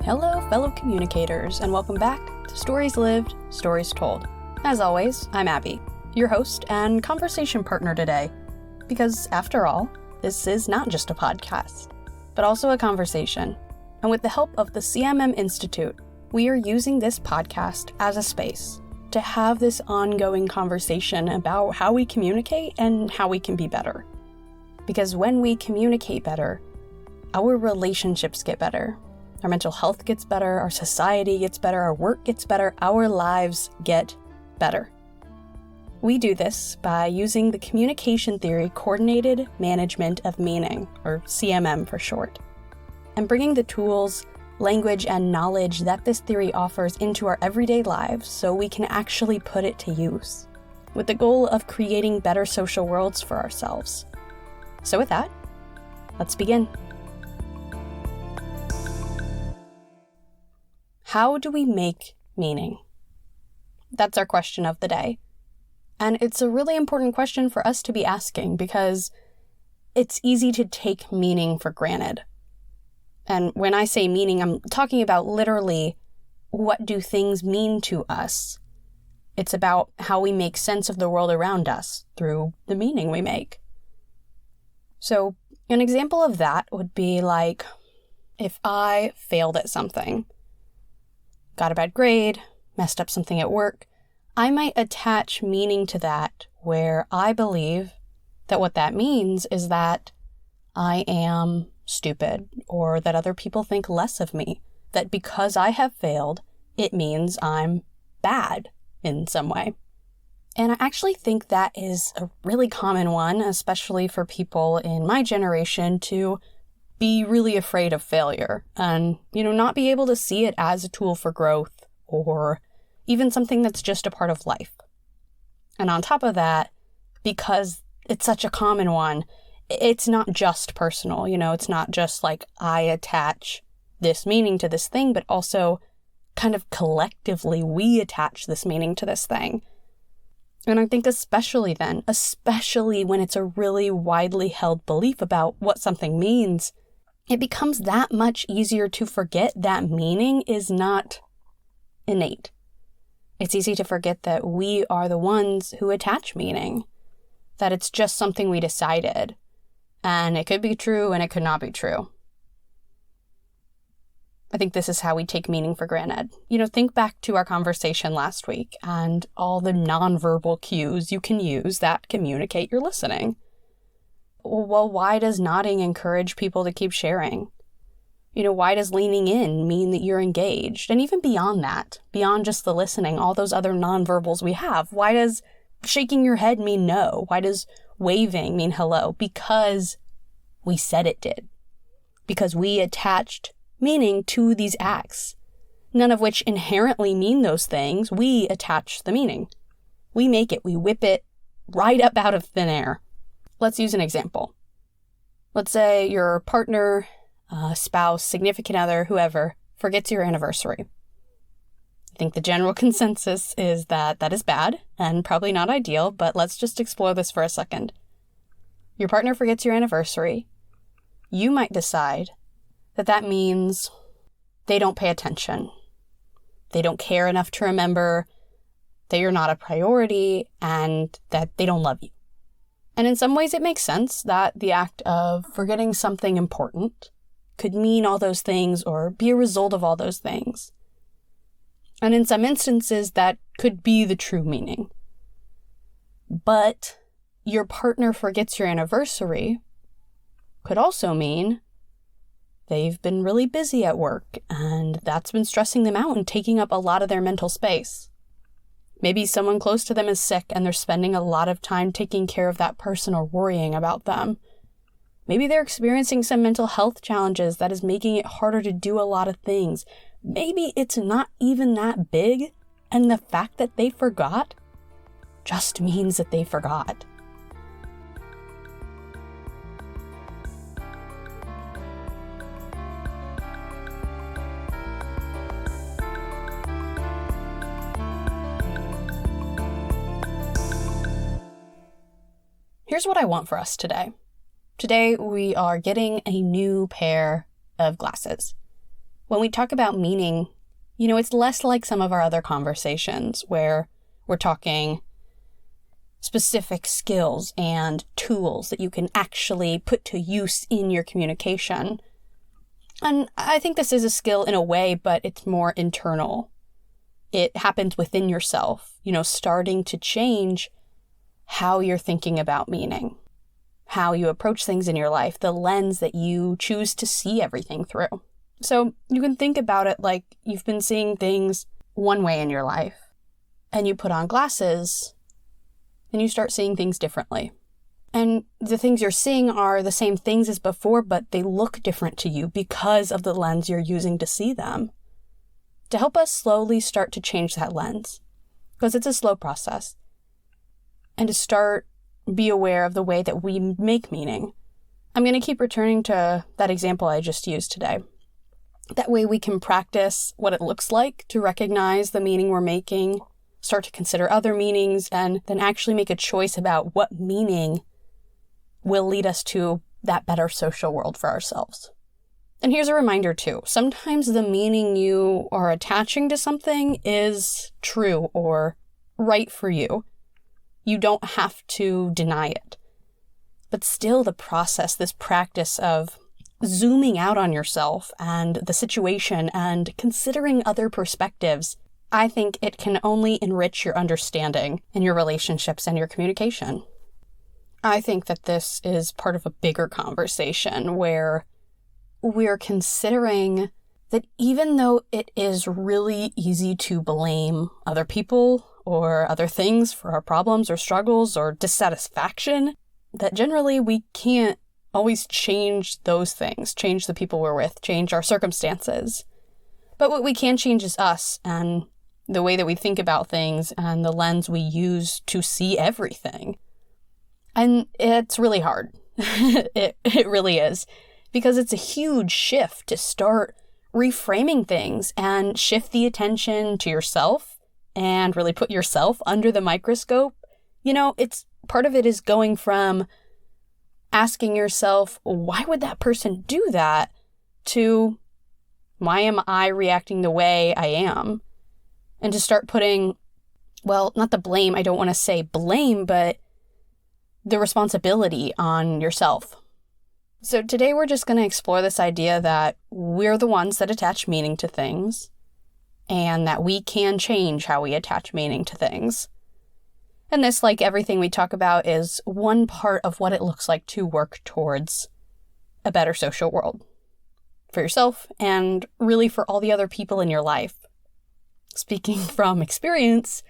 Hello, fellow communicators, and welcome back to Stories Lived, Stories Told. As always, I'm Abbie, your host and conversation partner today, because after all, this is not just a podcast, but also a conversation. And with the help of the CMM Institute, we are using this podcast as a space to have this ongoing conversation about how we communicate and how we can be better. Because when we communicate better, our relationships get better. Our mental health gets better, our society gets better, our work gets better, our lives get better. We do this by using the communication theory Coordinated Management of Meaning, or CMM for short, and bringing the tools, language, and knowledge that this theory offers into our everyday lives so we can actually put it to use, with the goal of creating better social worlds for ourselves. So with that, let's begin. How do we make meaning? That's our question of the day. And it's a really important question for us to be asking because it's easy to take meaning for granted. And when I say meaning, I'm talking about literally what do things mean to us. It's about how we make sense of the world around us through the meaning we make. So an example of that would be like if I failed at something, got a bad grade, messed up something at work, I might attach meaning to that where I believe that what that means is that I am stupid or that other people think less of me, that because I have failed, it means I'm bad in some way. And I actually think that is a really common one, especially for people in my generation, to be really afraid of failure and, not be able to see it as a tool for growth or even something that's just a part of life. And on top of that, because it's such a common one, it's not just personal, it's not just like I attach this meaning to this thing, but also kind of collectively we attach this meaning to this thing. And I think especially when it's a really widely held belief about what something means, it becomes that much easier to forget that meaning is not innate. It's easy to forget that we are the ones who attach meaning, that it's just something we decided, and it could be true and it could not be true. I think this is how we take meaning for granted. Think back to our conversation last week and all the nonverbal cues you can use that communicate you're listening. Well, why does nodding encourage people to keep sharing? Why does leaning in mean that you're engaged? And even beyond that, beyond just the listening, all those other nonverbals we have, why does shaking your head mean no? Why does waving mean hello? Because we said it did. Because we attached meaning to these acts, none of which inherently mean those things. We attach the meaning. We make it. We whip it right up out of thin air. Let's use an example. Let's say your partner, spouse, significant other, whoever, forgets your anniversary. I think the general consensus is that that is bad and probably not ideal, but let's just explore this for a second. Your partner forgets your anniversary. You might decide that means they don't pay attention. They don't care enough to remember, that you're not a priority, and that they don't love you. And in some ways it makes sense that the act of forgetting something important could mean all those things or be a result of all those things. And in some instances that could be the true meaning. But your partner forgets your anniversary could also mean they've been really busy at work and that's been stressing them out and taking up a lot of their mental space. Maybe someone close to them is sick and they're spending a lot of time taking care of that person or worrying about them. Maybe they're experiencing some mental health challenges that is making it harder to do a lot of things. Maybe it's not even that big, and the fact that they forgot just means that they forgot. Here's what I want for us today. Today we are getting a new pair of glasses. when we talk about meaning, it's less like some of our other conversations where we're talking specific skills and tools that you can actually put to use in your communication. And I think this is a skill in a way, but it's more internal. It happens within yourself, starting to change how you're thinking about meaning, how you approach things in your life, the lens that you choose to see everything through. So you can think about it like you've been seeing things one way in your life, and you put on glasses, and you start seeing things differently. And the things you're seeing are the same things as before, but they look different to you because of the lens you're using to see them. To help us slowly start to change that lens, because it's a slow process, and to be aware of the way that we make meaning. I'm going to keep returning to that example I just used today. That way we can practice what it looks like to recognize the meaning we're making, start to consider other meanings, and then actually make a choice about what meaning will lead us to that better social world for ourselves. And here's a reminder too. Sometimes the meaning you are attaching to something is true or right for you. You don't have to deny it. But still the process, this practice of zooming out on yourself and the situation and considering other perspectives, I think it can only enrich your understanding and your relationships and your communication. I think that this is part of a bigger conversation where we're considering that even though it is really easy to blame other people or other things for our problems or struggles or dissatisfaction, that generally we can't always change those things, change the people we're with, change our circumstances. But what we can change is us and the way that we think about things and the lens we use to see everything. And it's really hard. It really is. Because it's a huge shift to start reframing things and shift the attention to yourself and really put yourself under the microscope. It's part of it is going from asking yourself, why would that person do that, to why am I reacting the way I am? And to start putting, not the blame, I don't want to say blame, but the responsibility on yourself. So today we're just going to explore this idea that we're the ones that attach meaning to things and that we can change how we attach meaning to things. And this, like everything we talk about, is one part of what it looks like to work towards a better social world for yourself and really for all the other people in your life. Speaking from experience,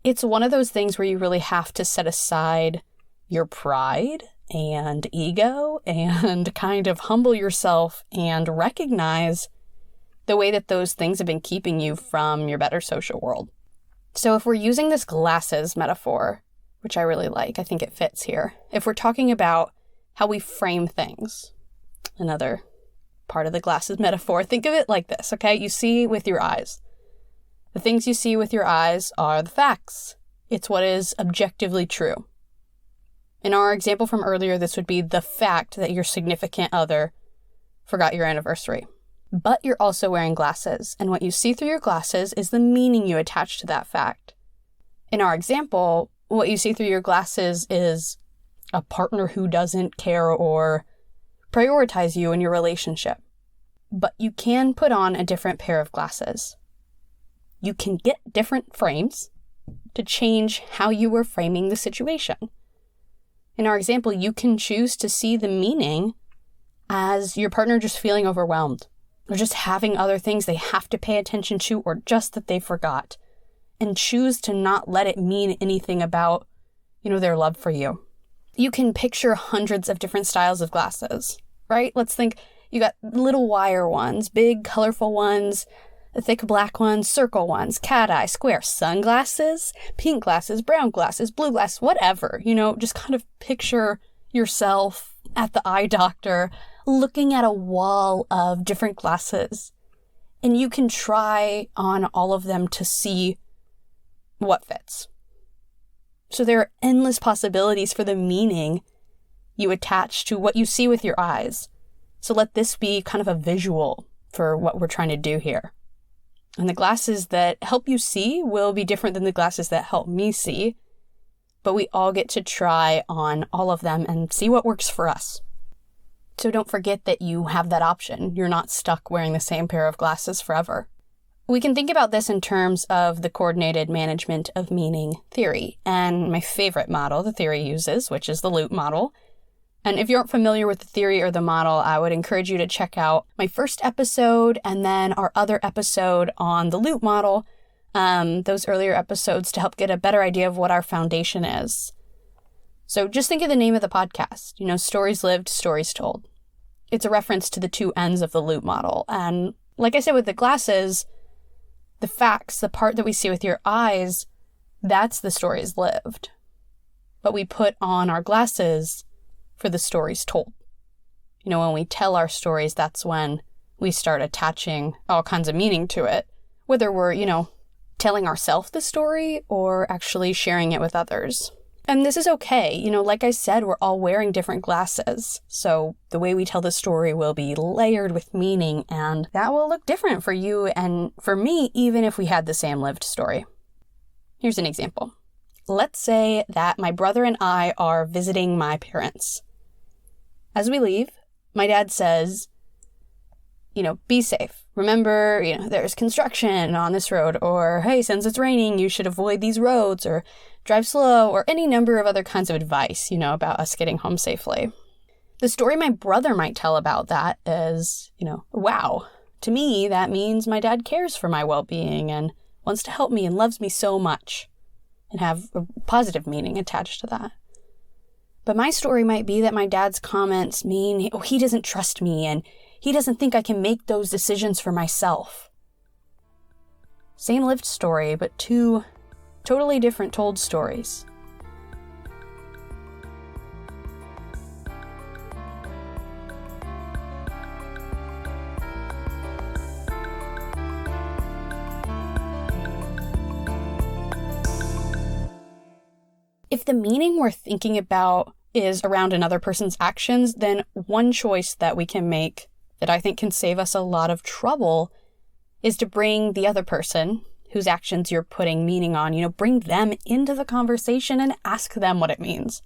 it's one of those things where you really have to set aside your pride and ego and kind of humble yourself and recognize the way that those things have been keeping you from your better social world. So if we're using this glasses metaphor, which I really like, I think it fits here. If we're talking about how we frame things, another part of the glasses metaphor, think of it like this, okay? You see with your eyes. The things you see with your eyes are the facts. It's what is objectively true. In our example from earlier, this would be the fact that your significant other forgot your anniversary. But you're also wearing glasses, and what you see through your glasses is the meaning you attach to that fact. In our example, what you see through your glasses is a partner who doesn't care or prioritize you in your relationship. But you can put on a different pair of glasses. You can get different frames to change how you are framing the situation. In our example, you can choose to see the meaning as your partner just feeling overwhelmed or just having other things they have to pay attention to or just that they forgot, and choose to not let it mean anything about, their love for you. You can picture hundreds of different styles of glasses, right? Let's think you got little wire ones, big colorful ones, thick black ones, circle ones, cat eye, square, sunglasses, pink glasses, brown glasses, blue glasses, whatever, just kind of picture yourself at the eye doctor looking at a wall of different glasses. And you can try on all of them to see what fits. So there are endless possibilities for the meaning you attach to what you see with your eyes. So let this be kind of a visual for what we're trying to do here. And the glasses that help you see will be different than the glasses that help me see, but we all get to try on all of them and see what works for us. So don't forget that you have that option. You're not stuck wearing the same pair of glasses forever. We can think about this in terms of the coordinated management of meaning theory, and my favorite model the theory uses, which is the loop model. And if you aren't familiar with the theory or the model, I would encourage you to check out my first episode and then our other episode on the loop model, those earlier episodes, to help get a better idea of what our foundation is. So just think of the name of the podcast, Stories Lived, Stories Told. It's a reference to the two ends of the loop model. And like I said with the glasses, the facts, the part that we see with your eyes, that's the stories lived. But we put on our glasses for the stories told. When we tell our stories, that's when we start attaching all kinds of meaning to it, whether we're, telling ourselves the story or actually sharing it with others. And this is okay. Like I said, we're all wearing different glasses. So the way we tell the story will be layered with meaning, and that will look different for you and for me, even if we had the same lived story. Here's an example. Let's say that my brother and I are visiting my parents. As we leave, my dad says, be safe. Remember, there's construction on this road, or, hey, since it's raining, you should avoid these roads, or drive slow, or any number of other kinds of advice, about us getting home safely. The story my brother might tell about that is, wow, to me, that means my dad cares for my well-being and wants to help me and loves me so much, and have a positive meaning attached to that. But my story might be that my dad's comments mean, he doesn't trust me and he doesn't think I can make those decisions for myself. Same lived story, but two totally different told stories. If the meaning we're thinking about is around another person's actions, then one choice that we can make that I think can save us a lot of trouble is to bring the other person whose actions you're putting meaning on, bring them into the conversation and ask them what it means.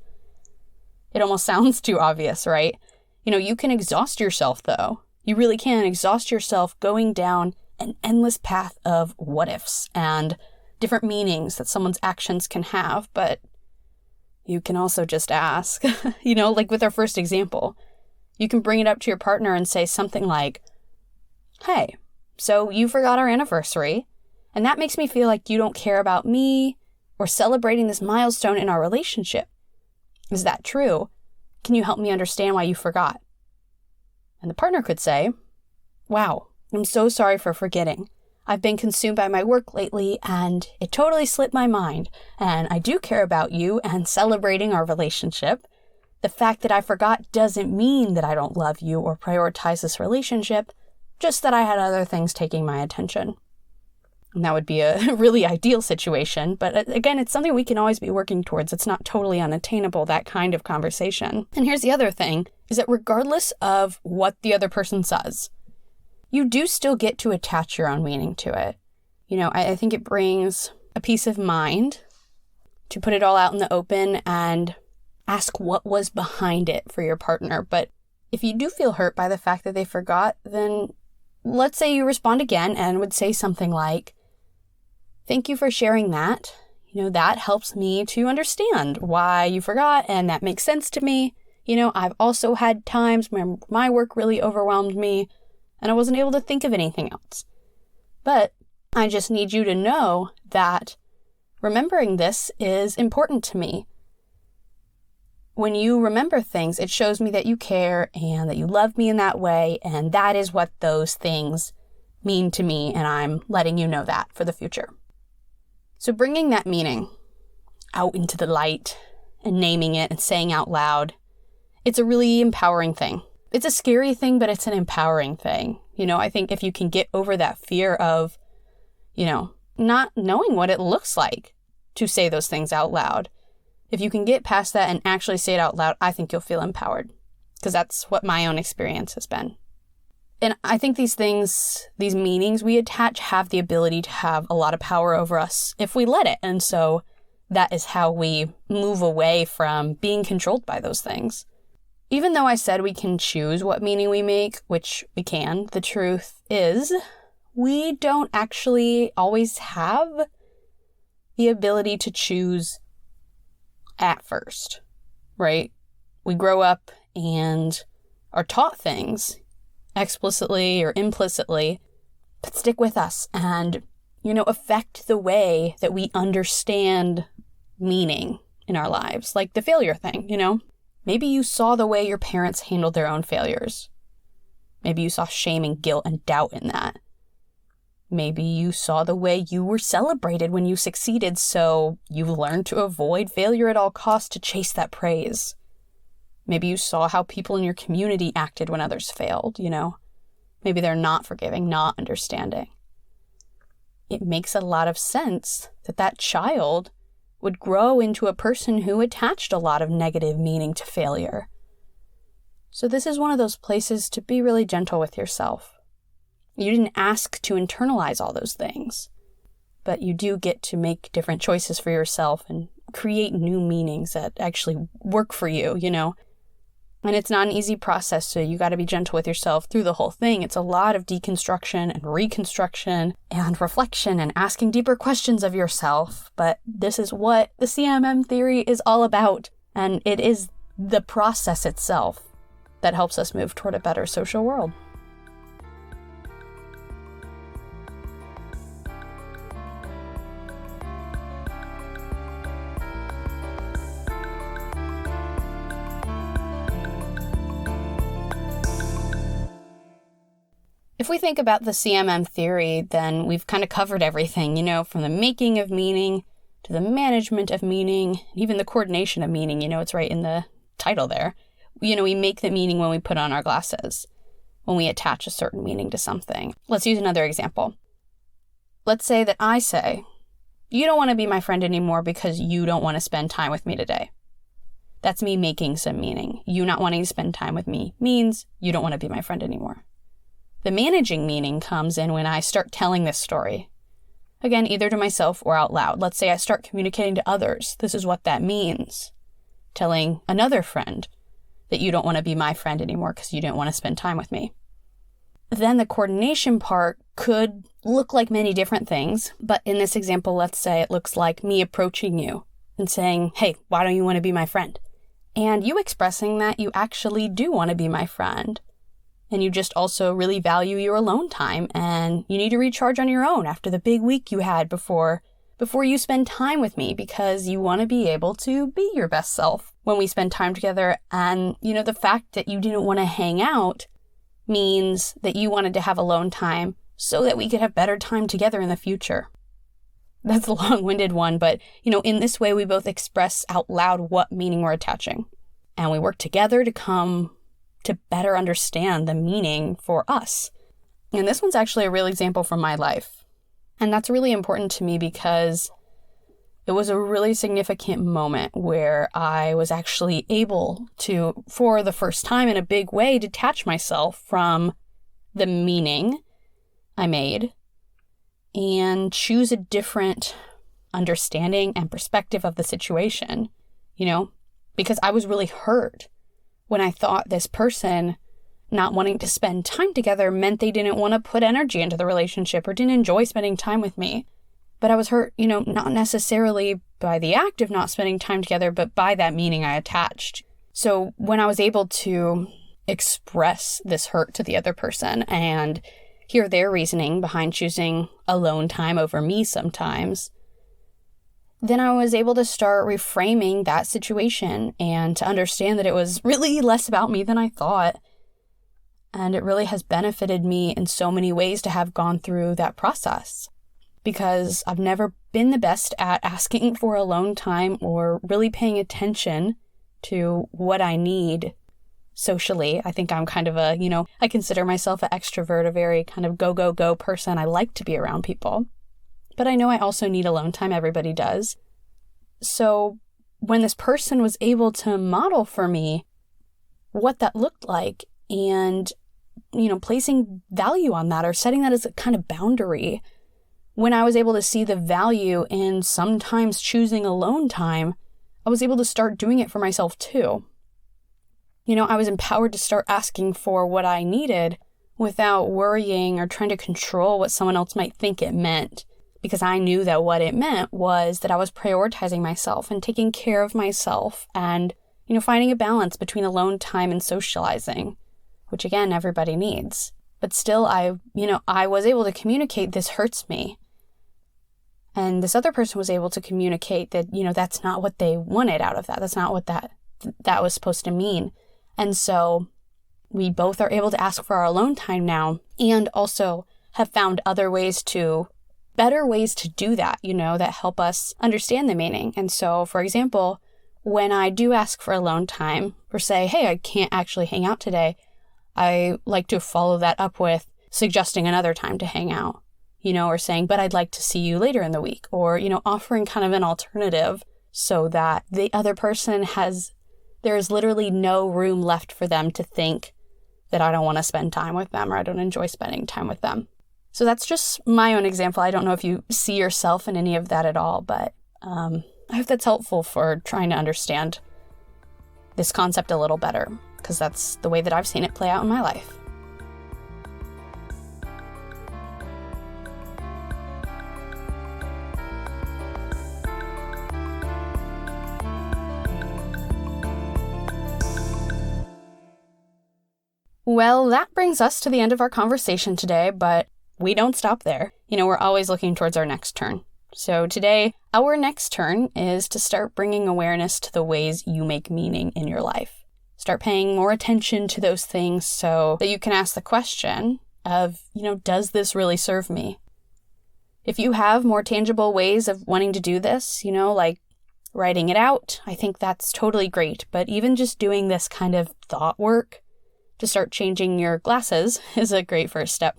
It almost sounds too obvious, right? You can exhaust yourself, though. You really can exhaust yourself going down an endless path of what ifs and different meanings that someone's actions can have, but you can also just ask, like with our first example. You can bring it up to your partner and say something like, hey, so you forgot our anniversary, and that makes me feel like you don't care about me or celebrating this milestone in our relationship. Is that true? Can you help me understand why you forgot? And the partner could say, wow, I'm so sorry for forgetting. I've been consumed by my work lately, and it totally slipped my mind, and I do care about you and celebrating our relationship. The fact that I forgot doesn't mean that I don't love you or prioritize this relationship, just that I had other things taking my attention. And that would be a really ideal situation, but again, it's something we can always be working towards. It's not totally unattainable, that kind of conversation. And here's the other thing, is that regardless of what the other person says, you do still get to attach your own meaning to it. I think it brings a peace of mind to put it all out in the open and ask what was behind it for your partner. But if you do feel hurt by the fact that they forgot, then let's say you respond again and would say something like, thank you for sharing that. That helps me to understand why you forgot, and that makes sense to me. I've also had times where my work really overwhelmed me and I wasn't able to think of anything else. But I just need you to know that remembering this is important to me. When you remember things, it shows me that you care and that you love me in that way, and that is what those things mean to me, and I'm letting you know that for the future. So bringing that meaning out into the light and naming it and saying out loud, it's a really empowering thing. It's a scary thing, but it's an empowering thing. I think if you can get over that fear of, not knowing what it looks like to say those things out loud, if you can get past that and actually say it out loud, I think you'll feel empowered, because that's what my own experience has been. And I think these meanings we attach have the ability to have a lot of power over us if we let it. And so that is how we move away from being controlled by those things. Even though I said we can choose what meaning we make, which we can, the truth is we don't actually always have the ability to choose at first, right? We grow up and are taught things explicitly or implicitly that stick with us and, affect the way that we understand meaning in our lives. Like the failure thing, Maybe you saw the way your parents handled their own failures. Maybe you saw shame and guilt and doubt in that. Maybe you saw the way you were celebrated when you succeeded, so you learned to avoid failure at all costs to chase that praise. Maybe you saw how people in your community acted when others failed, Maybe they're not forgiving, not understanding. It makes a lot of sense that child would grow into a person who attached a lot of negative meaning to failure. So this is one of those places to be really gentle with yourself. You didn't ask to internalize all those things, but you do get to make different choices for yourself and create new meanings that actually work for you, And it's not an easy process, so you got to be gentle with yourself through the whole thing. It's a lot of deconstruction and reconstruction and reflection and asking deeper questions of yourself. But this is what the CMM theory is all about. And it is the process itself that helps us move toward a better social world. If we think about the CMM theory, then we've kind of covered everything, from the making of meaning to the management of meaning, even the coordination of meaning, it's right in the title there. We make the meaning when we put on our glasses, when we attach a certain meaning to something. Let's use another example. Let's say that I say, you don't want to be my friend anymore because you don't want to spend time with me today. That's me making some meaning. You not wanting to spend time with me means you don't want to be my friend anymore. The managing meaning comes in when I start telling this story. Again, either to myself or out loud. Let's say I start communicating to others. This is what that means. Telling another friend that you don't want to be my friend anymore because you didn't want to spend time with me. Then the coordination part could look like many different things. But in this example, let's say it looks like me approaching you and saying, hey, why don't you want to be my friend? And you expressing that you actually do want to be my friend. And you just also really value your alone time and you need to recharge on your own after the big week you had before you spend time with me because you want to be able to be your best self when we spend time together. And, the fact that you didn't want to hang out means that you wanted to have alone time so that we could have better time together in the future. That's a long-winded one, but, in this way we both express out loud what meaning we're attaching. And we work together to come to better understand the meaning for us. And this one's actually a real example from my life. And that's really important to me because it was a really significant moment where I was actually able to, for the first time in a big way, detach myself from the meaning I made and choose a different understanding and perspective of the situation, because I was really hurt when I thought this person not wanting to spend time together meant they didn't want to put energy into the relationship or didn't enjoy spending time with me. But I was hurt, not necessarily by the act of not spending time together, but by that meaning I attached. So when I was able to express this hurt to the other person and hear their reasoning behind choosing alone time over me sometimes, then I was able to start reframing that situation and to understand that it was really less about me than I thought. And it really has benefited me in so many ways to have gone through that process because I've never been the best at asking for alone time or really paying attention to what I need socially. I think I'm kind of I consider myself an extrovert, a very kind of go person. I like to be around people. But I know I also need alone time. Everybody does. So when this person was able to model for me what that looked like and placing value on that or setting that as a kind of boundary. When I was able to see the value in sometimes choosing alone time, I was able to start doing it for myself too. I was empowered to start asking for what I needed without worrying or trying to control what someone else might think it meant, because I knew that what it meant was that I was prioritizing myself and taking care of myself and, finding a balance between alone time and socializing, which again, everybody needs. But still, I was able to communicate, this hurts me. And this other person was able to communicate that, that's not what they wanted out of that. That's not what that was supposed to mean. And so we both are able to ask for our alone time now, and also have found better ways to do that, that help us understand the meaning. And so, for example, when I do ask for alone time or say, hey, I can't actually hang out today, I like to follow that up with suggesting another time to hang out, or saying, but I'd like to see you later in the week, or, offering kind of an alternative so that the other person there's literally no room left for them to think that I don't want to spend time with them or I don't enjoy spending time with them. So that's just my own example. I don't know if you see yourself in any of that at all, but I hope that's helpful for trying to understand this concept a little better, because that's the way that I've seen it play out in my life. Well, that brings us to the end of our conversation today, but we don't stop there. We're always looking towards our next turn. So today, our next turn is to start bringing awareness to the ways you make meaning in your life. Start paying more attention to those things so that you can ask the question of, does this really serve me? If you have more tangible ways of wanting to do this, like writing it out, I think that's totally great. But even just doing this kind of thought work to start changing your glasses is a great first step.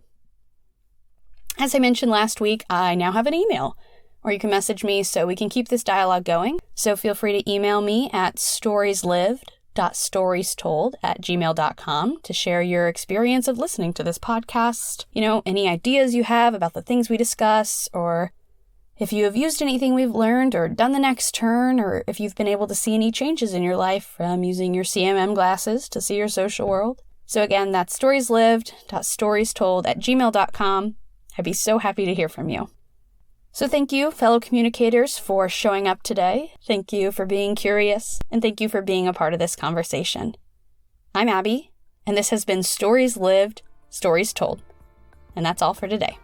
As I mentioned last week, I now have an email, or you can message me so we can keep this dialogue going. So feel free to email me at storieslived.storiestold@gmail.com to share your experience of listening to this podcast, any ideas you have about the things we discuss, or if you have used anything we've learned or done the next turn, or if you've been able to see any changes in your life from using your CMM glasses to see your social world. So again, that's storieslived.storiestold@gmail.com. I'd be so happy to hear from you. So thank you, fellow communicators, for showing up today. Thank you for being curious, and thank you for being a part of this conversation. I'm Abbie, and this has been Stories Lived, Stories Told. And that's all for today.